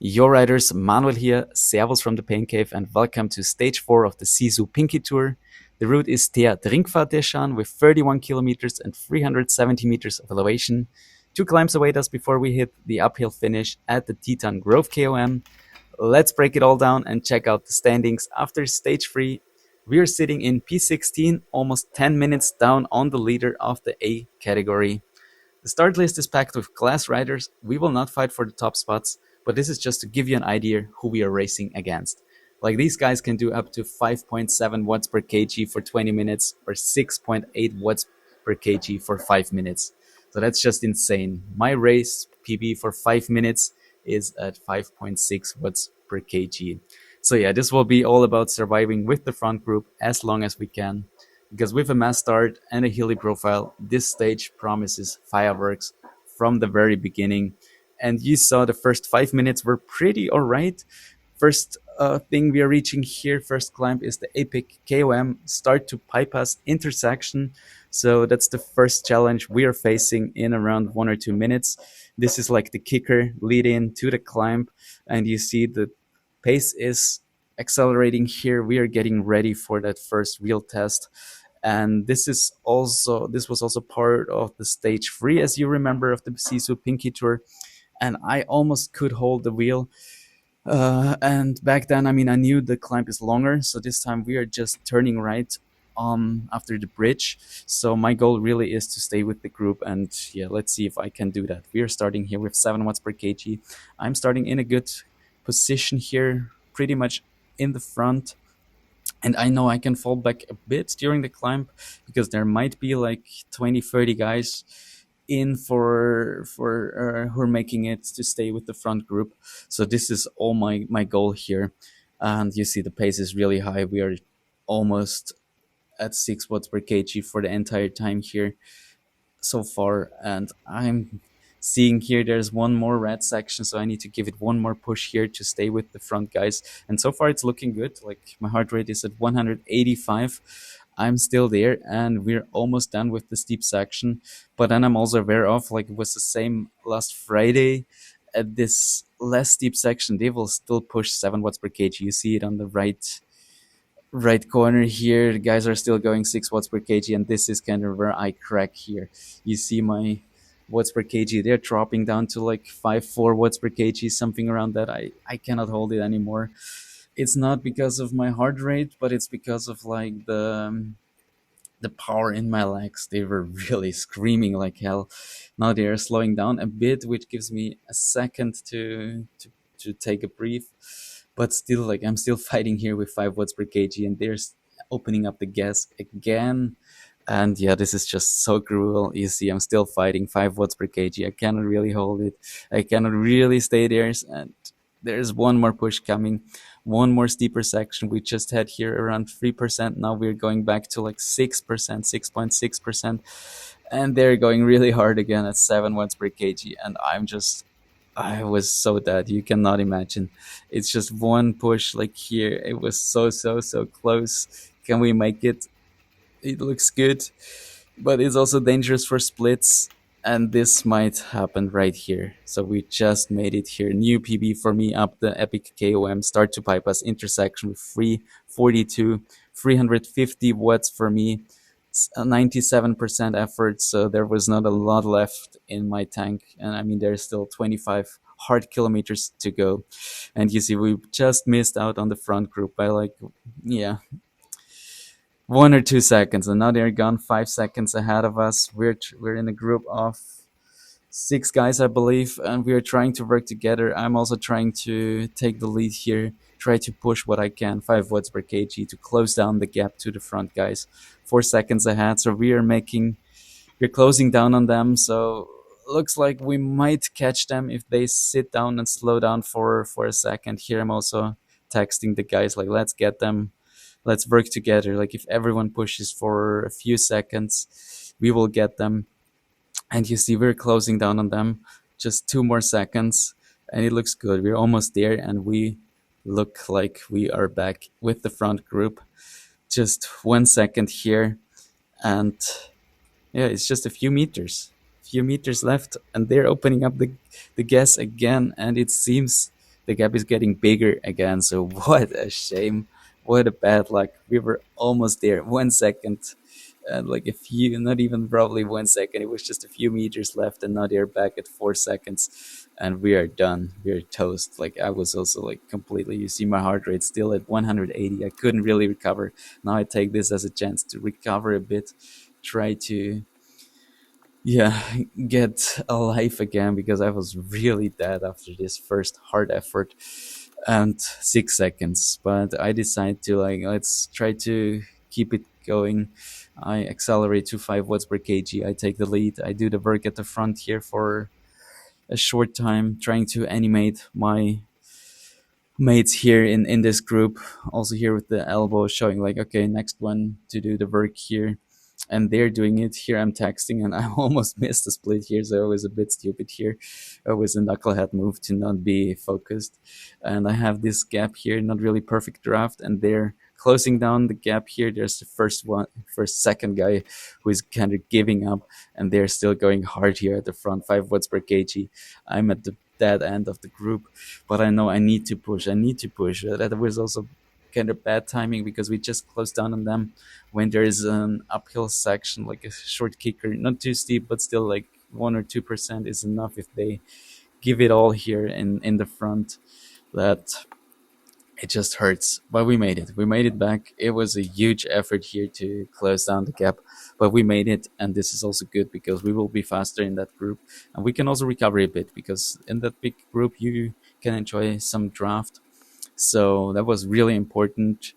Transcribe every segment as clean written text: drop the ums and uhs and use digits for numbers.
Your riders, Manuel here, Servus from the Pain Cave, and welcome to stage 4 of the SISU PINKKI Tour. The route is Tair Dringfa Techan with 31 kilometers and 370 meters of elevation. 2 climbs await us before we hit the uphill finish at the Titan Grove KOM. Let's break it all down and check out the standings after stage 3. We are sitting in P16, almost 10 minutes down on the leader of the A category. The start list is packed with class riders. We will not fight for the top spots, but this is just to give you an idea who we are racing against. Like, these guys can do up to 5.7 watts per kg for 20 minutes or 6.8 watts per kg for 5 minutes. So that's just insane. My race PB for 5 minutes is at 5.6 watts per kg. So yeah, this will be all about surviving with the front group as long as we can, because with a mass start and a hilly profile, this stage promises fireworks from the very beginning. And you saw the first 5 minutes were pretty alright. First thing we are reaching here, first climb, is the epic KOM start to bypass intersection. So that's the first challenge we are facing in around 1 or 2 minutes. This is like the kicker lead in to the climb, and you see the pace is accelerating here. We are getting ready for that first real test. And this was also part of the stage 3, as you remember, of the SISU PINKKI Tour. And I almost could hold the wheel. And back then, I knew the climb is longer, so this time we are just turning right after the bridge. So my goal really is to stay with the group, and yeah, let's see if I can do that. We are starting here with 7 watts per kg. I'm starting in a good position here, pretty much in the front. And I know I can fall back a bit during the climb, because there might be like 20-30 guys in for who are making it to stay with the front group. So this is all my goal here. And you see the pace is really high. We are almost at 6 watts per kg for the entire time here so far. And I'm seeing here there's one more red section, so I need to give it one more push here to stay with the front guys. And so far it's looking good. Like, my heart rate is at 185. I'm still there, and we're almost done with the steep section. But then I'm also aware of, like, it was the same last Friday at this less steep section. They will still push 7 watts per kg. You see it on the right corner here. The guys are still going 6 watts per kg, and this is kind of where I crack here. You see my watts per kg, they're dropping down to like 4 watts per kg, something around that. I cannot hold it anymore. It's not because of my heart rate, but it's because of like the power in my legs. They were really screaming like hell. Now they are slowing down a bit, which gives me a second to take a breath. But still, like, I'm still fighting here with 5 watts per kg, and they're opening up the gas again. And yeah, this is just so cruel. You see, I'm still fighting 5 watts per kg. I cannot really hold it. I cannot really stay there. And there's one more push coming, one more steeper section. We just had here around 3%. Now we're going back to like 6%, 6.6%. And they're going really hard again at 7 watts per kg. And I was so dead. You cannot imagine. It's just one push like here. It was so close. Can we make it? It looks good, but it's also dangerous for splits, and this might happen right here. So we just made it here. New PB for me up the epic KOM start to bypass intersection with 342, 350 watts for me. It's a 97% effort, so there was not a lot left in my tank. And there's still 25 hard kilometers to go. And you see, we just missed out on the front group by like, yeah, 1 or 2 seconds, and now they're gone 5 seconds ahead of us. We're in a group of 6 guys, I believe, and we are trying to work together. I'm also trying to take the lead here, try to push what I can, 5 watts per kg, to close down the gap to the front guys. 4 seconds ahead, so we're closing down on them. So looks like we might catch them if they sit down and slow down for a second. Here I'm also texting the guys, like, let's get them. Let's work together. Like, if everyone pushes for a few seconds, we will get them. And you see, we're closing down on them. Just 2 more seconds, and it looks good. We're almost there, and we look like we are back with the front group. Just 1 second here, and yeah, it's just a few meters left, and they're opening up the gas again, and it seems the gap is getting bigger again. So what a shame. What a bad luck. We were almost there. 1 second. And like a few, not even probably 1 second. It was just a few meters left, and now they're back at 4 seconds, and we are done. We're toast. Like I was also like completely. You see my heart rate still at 180. I couldn't really recover. Now I take this as a chance to recover a bit, try to yeah get alive again because I was really dead after this first hard effort and 6 seconds. But I decided to like let's try to keep it going. I accelerate to 5 watts per kg. I take the lead. I do the work at the front here for a short time, trying to animate my mates here in this group, also here with the elbow showing like okay, next one to do the work here, and they're doing it here. I'm texting and I almost missed the split here, so I was a bit stupid here. It was a knucklehead move to not be focused, and I have this gap here, not really perfect draft, and they're closing down the gap here. There's the first second guy who is kind of giving up, and they're still going hard here at the front, 5 watts per kg. I'm at the dead end of the group, but I know I need to push. I need to push. That was also kind of bad timing because we just closed down on them when there is an uphill section, like a short kicker, not too steep, but still like 1 or 2% is enough if they give it all here in the front. That it just hurts, but we made it. We made it back. It was a huge effort here to close down the gap, but we made it, and this is also good because we will be faster in that group, and we can also recover a bit because in that big group you can enjoy some draft. So that was really important,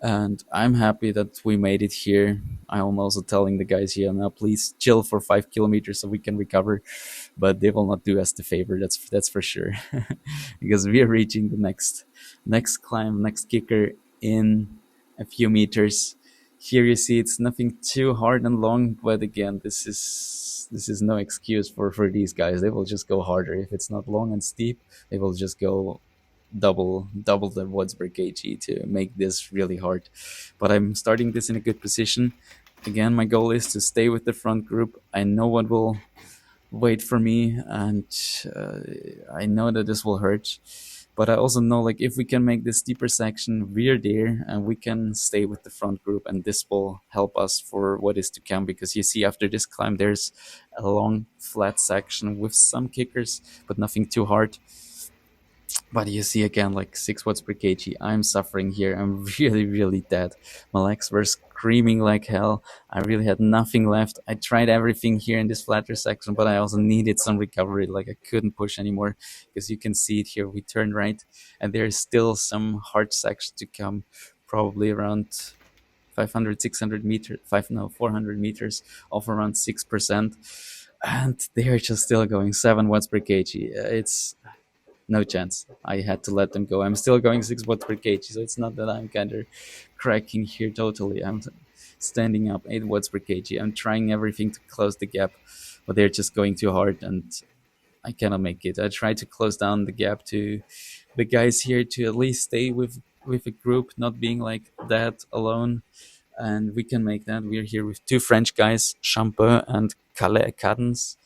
and I'm happy that we made it here. I'm also telling the guys here now, please chill for 5 kilometers so we can recover, but they will not do us the favor. That's for sure, because we are reaching the next climb, next kicker in a few meters. Here you see it's nothing too hard and long, but again, this is no excuse for these guys. They will just go harder if it's not long and steep. They will just go double the watts per kg to make this really hard. But I'm starting this in a good position. Again, my goal is to stay with the front group. I know what will wait for me, and uh, I know that this will hurt. But I also know like if we can make this deeper section, we're there and we can stay with the front group, and this will help us for what is to come. Because you see, after this climb, there's a long flat section with some kickers, but nothing too hard. But you see again, like 6 watts per kg, I'm suffering here. I'm really dead. My legs were screaming like hell. I really had nothing left. I tried everything here in this flatter section, but I also needed some recovery. Like I couldn't push anymore because you can see it here. We turn right, and there's still some hard section to come, probably around 500, 600 meters, 400 meters of around 6%. And they are just still going 7 watts per kg. It's no chance. I had to let them go. I'm still going 6 watts per kg, so it's not that I'm kind of cracking here totally. I'm standing up 8 watts per kg. I'm trying everything to close the gap, but they're just going too hard, and I cannot make it. I try to close down the gap to the guys here to at least stay with a group, not being like that alone. And we can make that. We're here with two French guys, Champeux and Calais Cadence.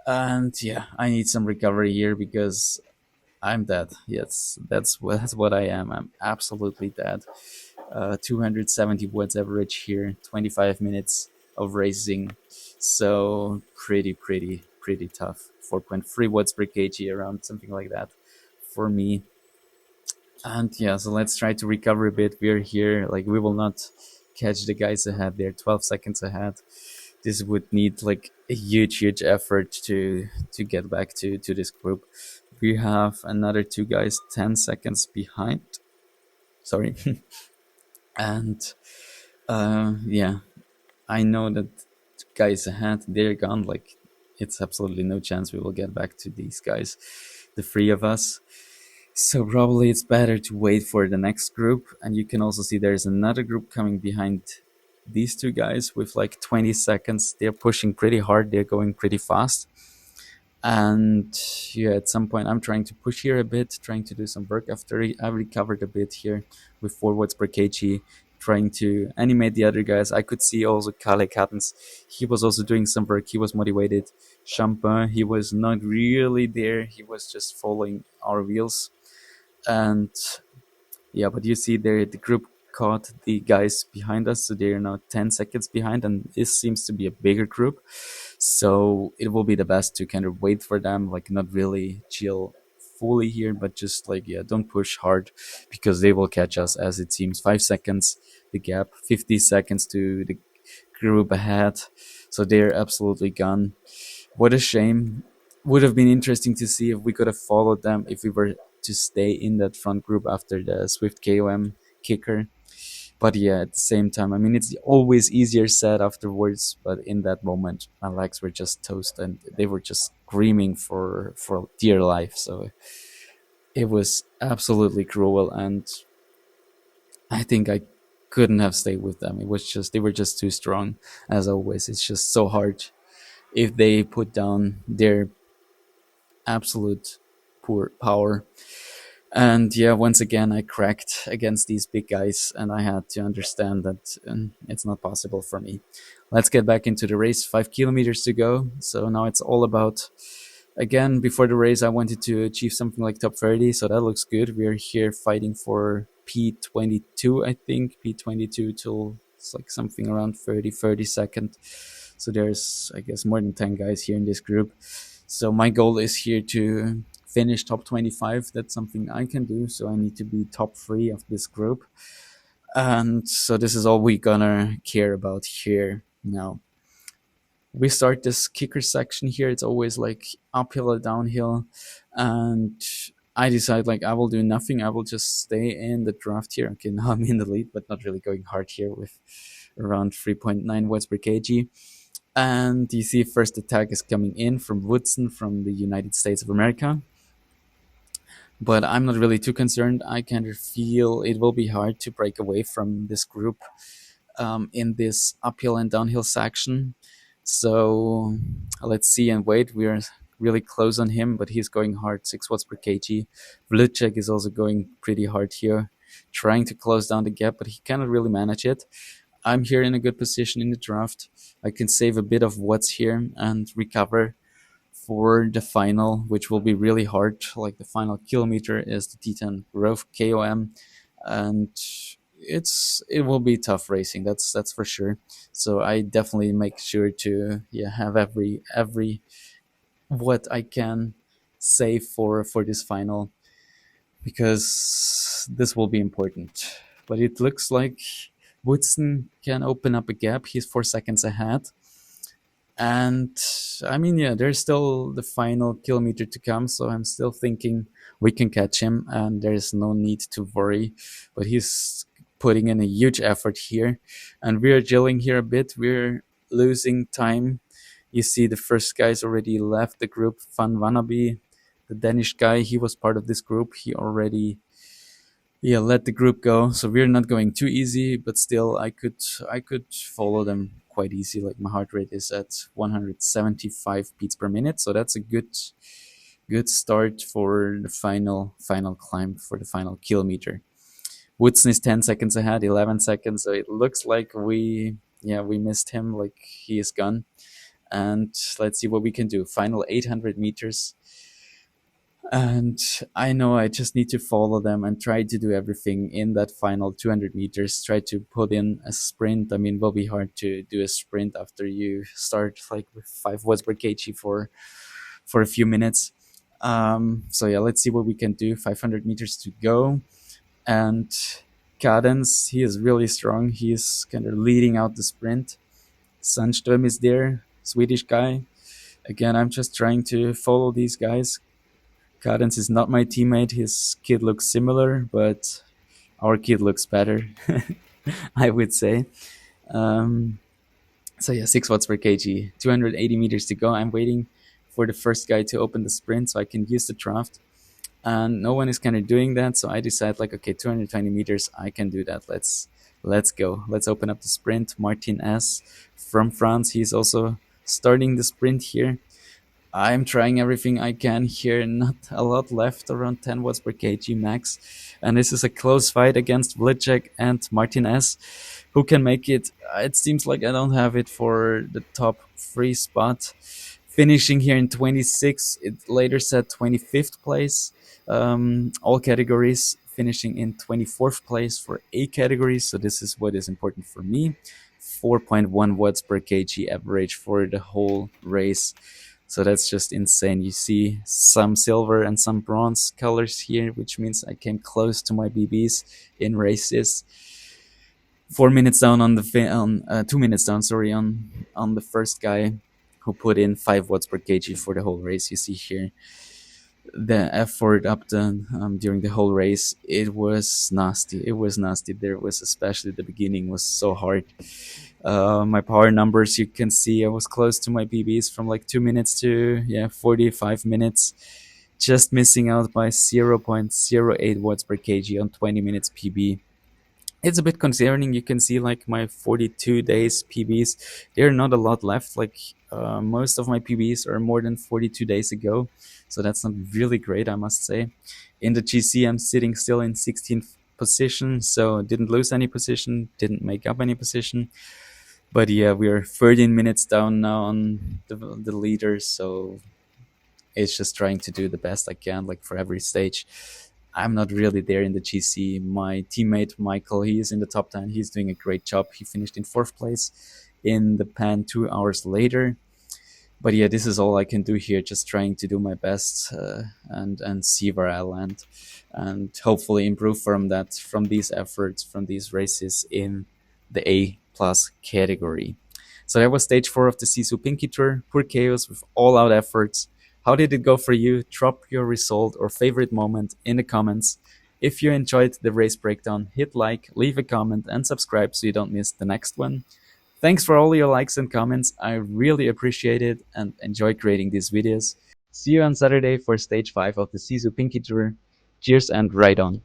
And yeah, I need some recovery here because I'm dead. Yes, that's what I am. I'm absolutely dead. 270 watts average here, 25 minutes of racing. So pretty tough. 4.3 watts per kg, around something like that for me. And yeah, so let's try to recover a bit. We're here, like we will not catch the guys ahead. They're 12 seconds ahead. This would need like a huge effort to get back to this group. We have another two guys 10 seconds behind. Sorry. And yeah, I know that guys ahead, they're gone. Like it's absolutely no chance we will get back to these guys, the three of us. So probably it's better to wait for the next group. And you can also see there's another group coming behind these two guys with like 20 seconds. They're pushing pretty hard. They're going pretty fast. And yeah, at some point I'm trying to push here a bit, trying to do some work after I recovered a bit here with 4 watts per kg, trying to animate the other guys. I could see also Kale Cadence. He was also doing some work. He was motivated. Champin, he was not really there. He was just following our wheels. And yeah, but you see there the group caught the guys behind us, so they're now 10 seconds behind, and this seems to be a bigger group. So it will be the best to kind of wait for them, like not really chill fully here, but just like, yeah, don't push hard because they will catch us as it seems. 5 seconds the gap, 50 seconds to the group ahead. So they're absolutely gone. What a shame. Would have been interesting to see if we could have followed them if we were to stay in that front group after the Zwift KOM kicker. But yeah, at the same time, I mean, it's always easier said afterwards. But in that moment, my legs were just toast, and they were just screaming for dear life. So it was absolutely cruel, and I think I couldn't have stayed with them. It was just they were just too strong, as always. It's just so hard if they put down their absolute poor power. And yeah, once again, I cracked against these big guys, and I had to understand that it's not possible for me. Let's get back into the race. 5 kilometers to go. So now it's all about, again, before the race, I wanted to achieve something like top 30. So that looks good. We're here fighting for P22, I think. P22 till it's like something around 30 second. So there's, I guess, more than 10 guys here in this group. So my goal is here to finish top 25. That's something I can do. So I need to be top 3 of this group. And so this is all we're gonna care about here now. We start this kicker section here. It's always like uphill or downhill. And I decide like I will do nothing. I will just stay in the draft here. Okay, now I'm in the lead, but not really going hard here with around 3.9 watts per kg. And you see first attack is coming in from Woodson from the United States of America. But I'm not really too concerned. I kind of feel it will be hard to break away from this group in this uphill and downhill section. So let's see and wait. We're really close on him, but he's going hard, 6 watts per kg. Vlček is also going pretty hard here, trying to close down the gap, but he cannot really manage it. I'm here in a good position in the draft. I can save a bit of watts here and recover for the final, which will be really hard. Like the final kilometer is the Titan Grove KOM, and it will be tough racing. That's for sure. So I definitely make sure to have every what I can save for this final, because this will be important. But it looks like Woodson can open up a gap. He's 4 seconds ahead. And I mean, yeah, there's still the final kilometer to come, so I'm still thinking we can catch him, and there's no need to worry. But he's putting in a huge effort here, and we're jilling here a bit. We're losing time. You see, the first guy's already left the group. Van Wannabe, the Danish guy, he was part of this group. He already let the group go. So we're not going too easy, but still I could follow them quite easy. Like my heart rate is at 175 beats per minute, so that's a good start for the final climb, for the final kilometer. Woodson is 10 seconds ahead, 11 seconds. So it looks like we missed him, like he is gone. And let's see what we can do. Final 800 meters. And I know I just need to follow them and try to do everything in that final 200 meters. Try to put in a sprint. I mean, it will be hard to do a sprint after you start like with 5 watts per kg for a few minutes. So yeah, let's see what we can do. 500 meters to go. And Cadence, he is really strong. He is kind of leading out the sprint. Sandström is there, Swedish guy. Again, I'm just trying to follow these guys. Cadence is not my teammate. His kid looks similar, but our kid looks better, I would say. So yeah, 6 watts per kg, 280 meters to go. I'm waiting for the first guy to open the sprint so I can use the draft. And no one is kind of doing that, so I decide like, okay, 220 meters, I can do that. Let's go. Let's open up the sprint. Martin S. from France, he's also starting the sprint here. I'm trying everything I can here. Not a lot left, around 10 watts per kg max. And this is a close fight against Vlček and Martinez. Who can make it? It seems like I don't have it for the top 3 spot. Finishing here in 26, it later said 25th place. all categories, finishing in 24th place for A category. So this is what is important for me. 4.1 watts per kg average for the whole race. So that's just insane. You see some silver and some bronze colors here, which means I came close to my BBs in races. 4 minutes down on the 2 minutes down, sorry, on the first guy who put in 5 watts per kg for the whole race. You see here the effort up done during the whole race. It was nasty. It was nasty. There was, especially the beginning was so hard. My power numbers, you can see I was close to my PBs from like 2 minutes to 45 minutes, just missing out by 0.08 watts per kg on 20 minutes PB. It's a bit concerning. You can see like my 42 days PBs, there are not a lot left. Like most of my PBs are more than 42 days ago, so that's not really great, I must say. In the GC, I'm sitting still in 16th position, so didn't lose any position, didn't make up any position. But yeah, we're 13 minutes down now on the leaders, so it's just trying to do the best I can, like for every stage. I'm not really there in the GC. My teammate Michael, he is in the top 10. He's doing a great job. He finished in 4th place in the pan 2 hours later. But yeah, this is all I can do here. Just trying to do my best and see where I land, and hopefully improve from that, from these efforts, from these races in the A plus category. So that was stage 4 of the SISU PINKKI Tour. Pure chaos with all out efforts. How did it go for you? Drop your result or favorite moment in the comments. If you enjoyed the race breakdown, hit like, leave a comment, and subscribe so you don't miss the next one. Thanks for all your likes and comments. I really appreciate it and enjoy creating these videos. See you on Saturday for stage 5 of the SISU PINKKI Tour. Cheers and ride on.